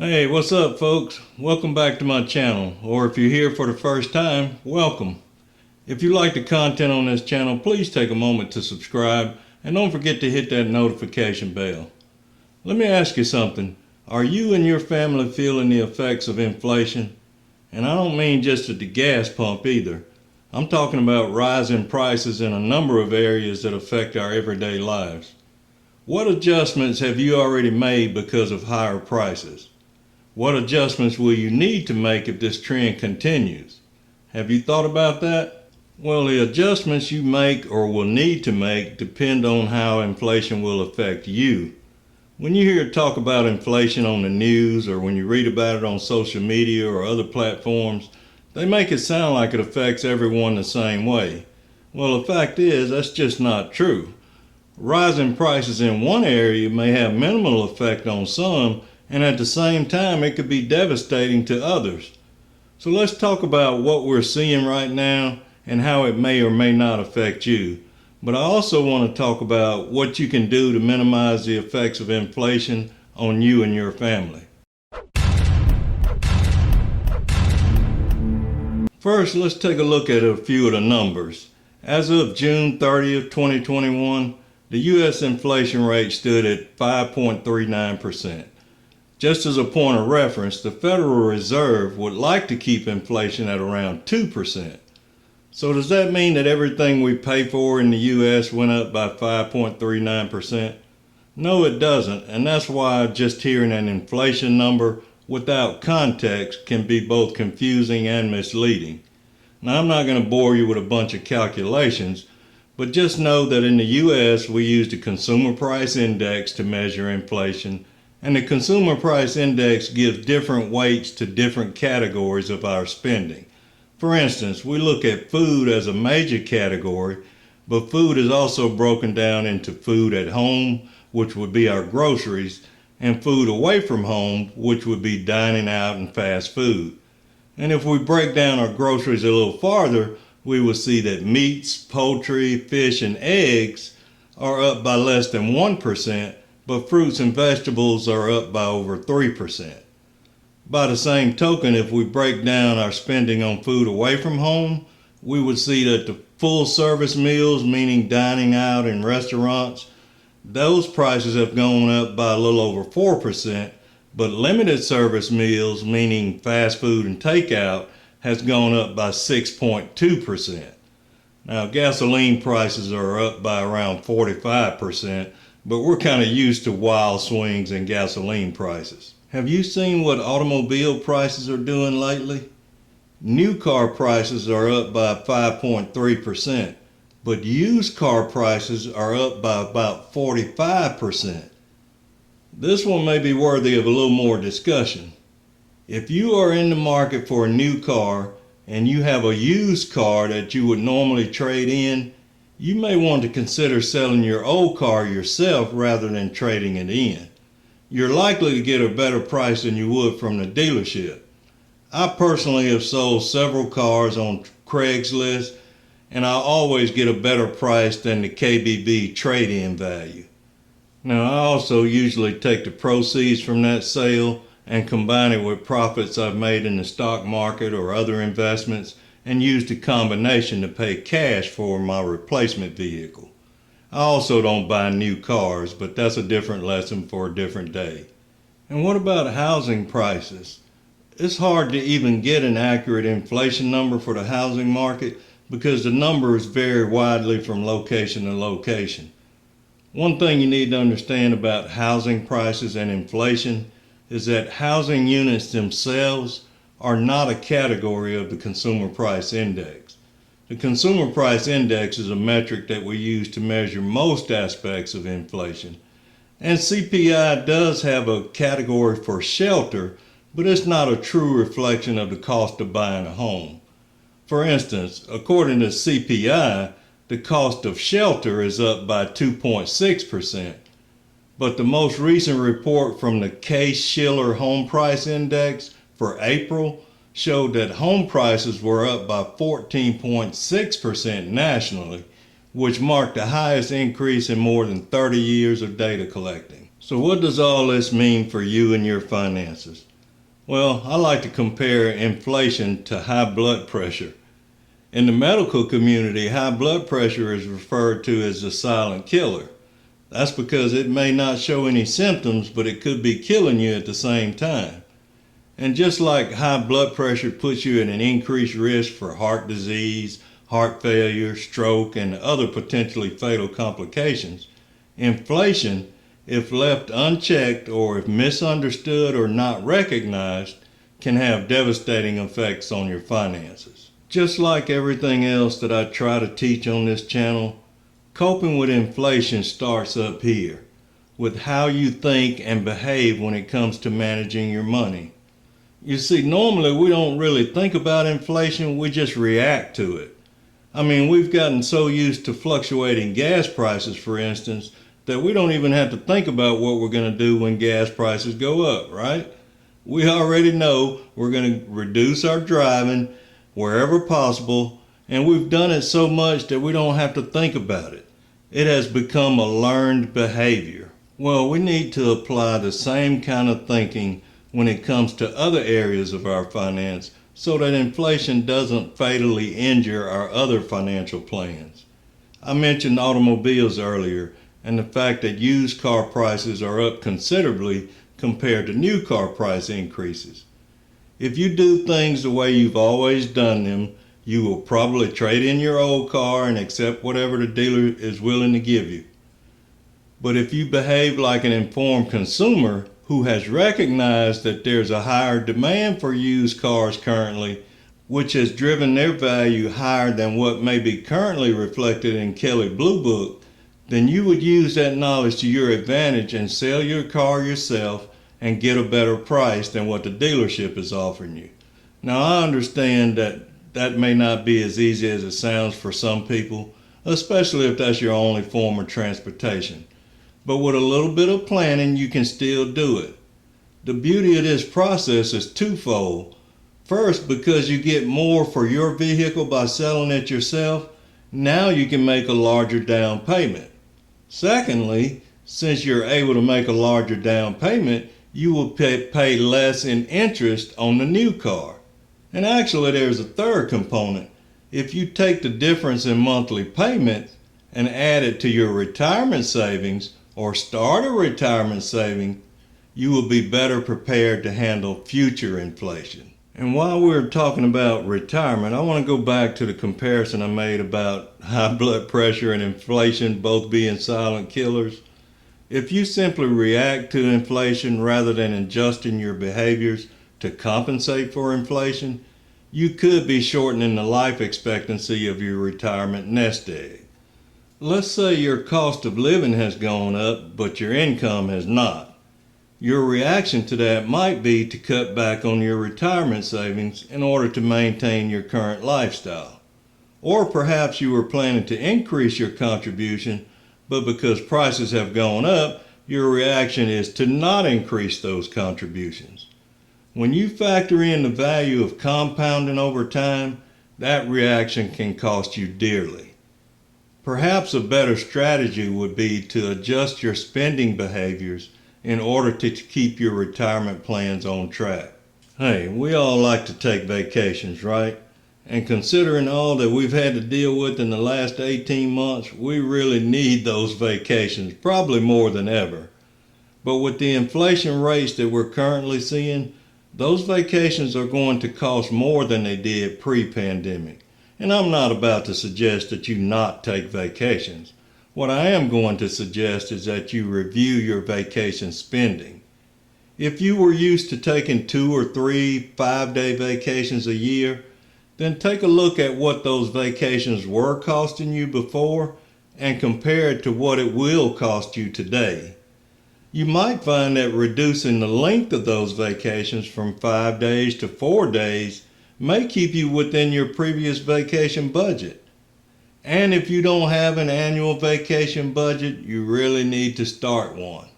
Hey, what's up folks? Welcome back to my channel, or if you're here for the first time, welcome. If you like the content on this channel, please take a moment to subscribe and don't forget to hit that notification bell. Let me ask you something. Are you and your family feeling the effects of inflation? And I don't mean just at the gas pump either. I'm talking about rising prices in a number of areas that affect our everyday lives. What adjustments have you already made because of higher prices? What adjustments will you need to make if this trend continues? Have you thought about that? Well, the adjustments you make or will need to make depend on how inflation will affect you. When you hear talk about inflation on the news or when you read about it on social media or other platforms, they make it sound like it affects everyone the same way. Well, the fact is, that's just not true. Rising prices in one area may have minimal effect on some, and at the same time it could be devastating to others. So let's talk about what we're seeing right now and how it may or may not affect you. But I also want to talk about what you can do to minimize the effects of inflation on you and your family. First, let's take a look at a few of the numbers. As of June 30th, 2021, the U.S. inflation rate stood at 5.39%. Just as a point of reference, the Federal Reserve would like to keep inflation at around 2%. So does that mean that everything we pay for in the U.S. went up by 5.39%? No, it doesn't, and that's why just hearing an inflation number without context can be both confusing and misleading. Now, I'm not going to bore you with a bunch of calculations, but just know that in the U.S. we use the Consumer Price Index to measure inflation, and the Consumer Price Index gives different weights to different categories of our spending. For instance, we look at food as a major category, but food is also broken down into food at home, which would be our groceries, and food away from home, which would be dining out and fast food. And if we break down our groceries a little farther, we will see that meats, poultry, fish, and eggs are up by less than 1%, but fruits and vegetables are up by over 3%. By the same token, if we break down our spending on food away from home, we would see that the full service meals, meaning dining out in restaurants, those prices have gone up by a little over 4%, but limited service meals, meaning fast food and takeout, has gone up by 6.2%. Now, gasoline prices are up by around 45%, but we're kind of used to wild swings in gasoline prices. Have you seen what automobile prices are doing lately? New car prices are up by 5.3%, but used car prices are up by about 45%. This one may be worthy of a little more discussion. If you are in the market for a new car and you have a used car that you would normally trade in, you may want to consider selling your old car yourself rather than trading it in. You're likely to get a better price than you would from the dealership. I personally have sold several cars on Craigslist, and I always get a better price than the KBB trade-in value. Now, I also usually take the proceeds from that sale and combine it with profits I've made in the stock market or other investments and use the combination to pay cash for my replacement vehicle. I also don't buy new cars, but that's a different lesson for a different day. And what about housing prices? It's hard to even get an accurate inflation number for the housing market because the numbers vary widely from location to location. One thing you need to understand about housing prices and inflation is that housing units themselves are not a category of the Consumer Price Index. The Consumer Price Index is a metric that we use to measure most aspects of inflation. And CPI does have a category for shelter, but it's not a true reflection of the cost of buying a home. For instance, according to CPI, the cost of shelter is up by 2.6%. But the most recent report from the Case-Shiller Home Price Index for April showed that home prices were up by 14.6% nationally, which marked the highest increase in more than 30 years of data collecting. So what does all this mean for you and your finances? Well, I like to compare inflation to high blood pressure. In the medical community, high blood pressure is referred to as the silent killer. That's because it may not show any symptoms, but it could be killing you at the same time. And just like high blood pressure puts you at an increased risk for heart disease, heart failure, stroke, and other potentially fatal complications, inflation, if left unchecked or if misunderstood or not recognized, can have devastating effects on your finances. Just like everything else that I try to teach on this channel, coping with inflation starts up here, with how you think and behave when it comes to managing your money. You see, normally we don't really think about inflation, we just react to it. I mean, we've gotten so used to fluctuating gas prices, for instance, that we don't even have to think about what we're going to do when gas prices go up, right? We already know we're going to reduce our driving wherever possible, and we've done it so much that we don't have to think about it. It has become a learned behavior. Well, we need to apply the same kind of thinking when it comes to other areas of our finance so that inflation doesn't fatally injure our other financial plans. I mentioned automobiles earlier and the fact that used car prices are up considerably compared to new car price increases. If you do things the way you've always done them, you will probably trade in your old car and accept whatever the dealer is willing to give you. But if you behave like an informed consumer who has recognized that there's a higher demand for used cars currently, which has driven their value higher than what may be currently reflected in Kelley Blue Book, then you would use that knowledge to your advantage and sell your car yourself and get a better price than what the dealership is offering you. Now, I understand that may not be as easy as it sounds for some people, especially if that's your only form of transportation. But with a little bit of planning, you can still do it. The beauty of this process is twofold. First, because you get more for your vehicle by selling it yourself, now you can make a larger down payment. Secondly, since you're able to make a larger down payment, you will pay less in interest on the new car. And actually, there's a third component. If you take the difference in monthly payments and add it to your retirement savings, or start a retirement saving, you will be better prepared to handle future inflation. And while we're talking about retirement, I want to go back to the comparison I made about high blood pressure and inflation both being silent killers. If you simply react to inflation rather than adjusting your behaviors to compensate for inflation, you could be shortening the life expectancy of your retirement nest egg. Let's say your cost of living has gone up, but your income has not. Your reaction to that might be to cut back on your retirement savings in order to maintain your current lifestyle. Or perhaps you were planning to increase your contribution, but because prices have gone up, your reaction is to not increase those contributions. When you factor in the value of compounding over time, that reaction can cost you dearly. Perhaps a better strategy would be to adjust your spending behaviors in order to keep your retirement plans on track. Hey, we all like to take vacations, right? And considering all that we've had to deal with in the last 18 months, we really need those vacations, probably more than ever. But with the inflation rates that we're currently seeing, those vacations are going to cost more than they did pre-pandemic. And I'm not about to suggest that you not take vacations. What I am going to suggest is that you review your vacation spending. If you were used to taking 2 or 3 5-day vacations a year, then take a look at what those vacations were costing you before and compare it to what it will cost you today. You might find that reducing the length of those vacations from 5 days to 4 days may keep you within your previous vacation budget. And if you don't have an annual vacation budget, you really need to start one.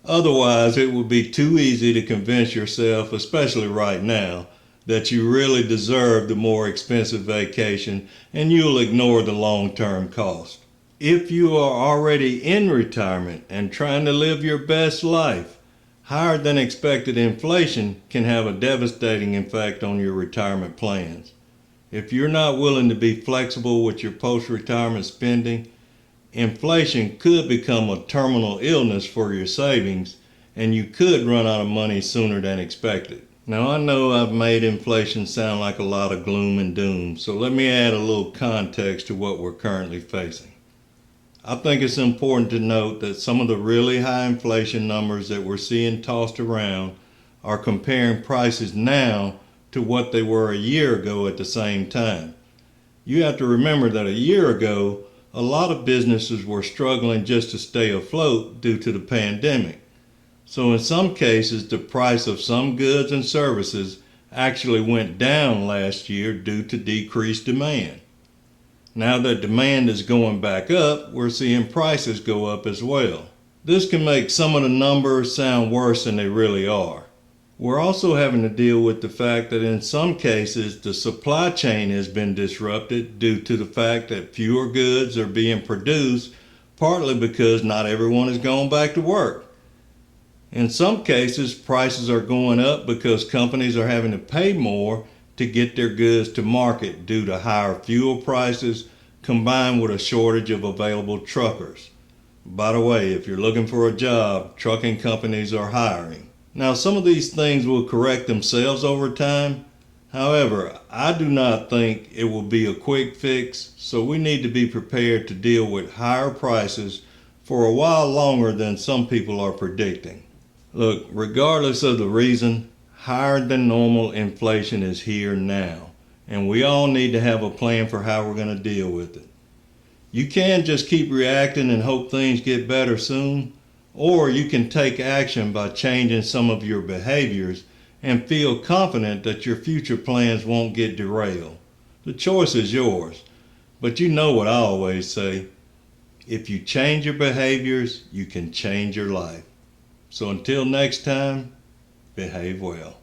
Otherwise, it would be too easy to convince yourself, especially right now, that you really deserve the more expensive vacation and you'll ignore the long-term cost. If you are already in retirement and trying to live your best life, higher than expected inflation can have a devastating effect on your retirement plans. If you're not willing to be flexible with your post-retirement spending, inflation could become a terminal illness for your savings, and you could run out of money sooner than expected. Now, I know I've made inflation sound like a lot of gloom and doom, so let me add a little context to what we're currently facing. I think it's important to note that some of the really high inflation numbers that we're seeing tossed around are comparing prices now to what they were a year ago at the same time. You have to remember that a year ago, a lot of businesses were struggling just to stay afloat due to the pandemic. So in some cases, the price of some goods and services actually went down last year due to decreased demand. Now that demand is going back up, we're seeing prices go up as well. This can make some of the numbers sound worse than they really are. We're also having to deal with the fact that in some cases the supply chain has been disrupted due to the fact that fewer goods are being produced, partly because not everyone is going back to work. In some cases, prices are going up because companies are having to pay more to get their goods to market due to higher fuel prices combined with a shortage of available truckers. By the way, if you're looking for a job, trucking companies are hiring. Now, some of these things will correct themselves over time. However, I do not think it will be a quick fix, so we need to be prepared to deal with higher prices for a while longer than some people are predicting. Look, regardless of the reason, higher than normal inflation is here now, and we all need to have a plan for how we're going to deal with it. You can just keep reacting and hope things get better soon, or you can take action by changing some of your behaviors and feel confident that your future plans won't get derailed. The choice is yours, but you know what I always say, if you change your behaviors, you can change your life. So until next time, behave well.